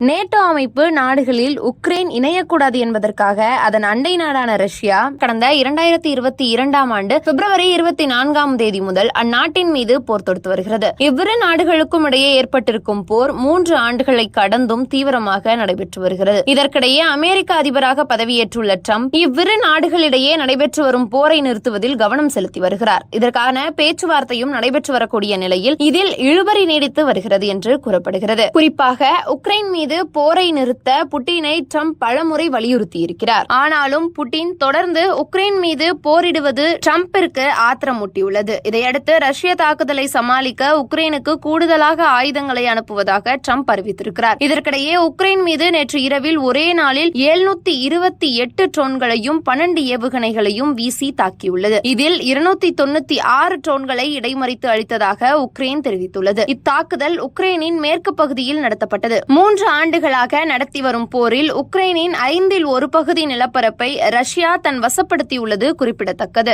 NATO அமைப்பு நாடுகளில் Ukraine இணையக்கூடாது என்பதற்காக அதன் அண்டை நாடான ரஷ்யா கடந்த 2022ஆம் ஆண்டு பிப்ரவரி 24ஆம் தேதி முதல் அந்நாட்டின் மீது போர் தொடுத்து வருகிறது. இவ்விரு நாடுகளுக்கும் இடையே ஏற்பட்டிருக்கும் போர் 3 ஆண்டுகளை கடந்தும் தீவிரமாக நடைபெற்று வருகிறது. இதற்கிடையே அமெரிக்க அதிபராக பதவியேற்றுள்ள ட்ரம்ப் இவ்விரு நாடுகளிடையே நடைபெற்று வரும் போரை நிறுத்துவதில் கவனம் செலுத்தி வருகிறார். இதற்கான பேச்சுவார்த்தையும் நடைபெற்று வரக்கூடிய நிலையில் இதில் இழுபறி நீடித்து வருகிறது என்று கூறப்படுகிறது. குறிப்பாக உக்ரைன் மீது போரை நிறுத்த புட்டினை ட்ரம்ப் பலமுறை வலியுறுத்தியிருக்கிறார். ஆனாலும் புட்டின் தொடர்ந்து உக்ரைன் மீது போரிடுவது ட்ரம்பிற்கு ஆத்திரமூட்டியுள்ளது. இதையடுத்து ரஷ்ய தாக்குதலை சமாளிக்க உக்ரைனுக்கு கூடுதலாக ஆயுதங்களை அனுப்புவதாக ட்ரம்ப் அறிவித்திருக்கிறார். இதற்கிடையே உக்ரைன் மீது நேற்று இரவில் ஒரே நாளில் 728 ட்ரோன்களையும் 12 ஏவுகணைகளையும் வீசி தாக்கியுள்ளது. இதில் 296 ட்ரோன்களை இடைமறித்து அளித்ததாக உக்ரைன் தெரிவித்துள்ளது. இத்தாக்குதல் உக்ரைனின் மேற்கு பகுதியில் நடத்தப்பட்டது. 3 ஆண்டுகளாக நடத்தி வரும் போரில் உக்ரைனின் 1/5 பகுதி நிலப்பரப்பை ரஷ்யா தன் வசப்படுத்தியுள்ளது குறிப்பிடத்தக்கது.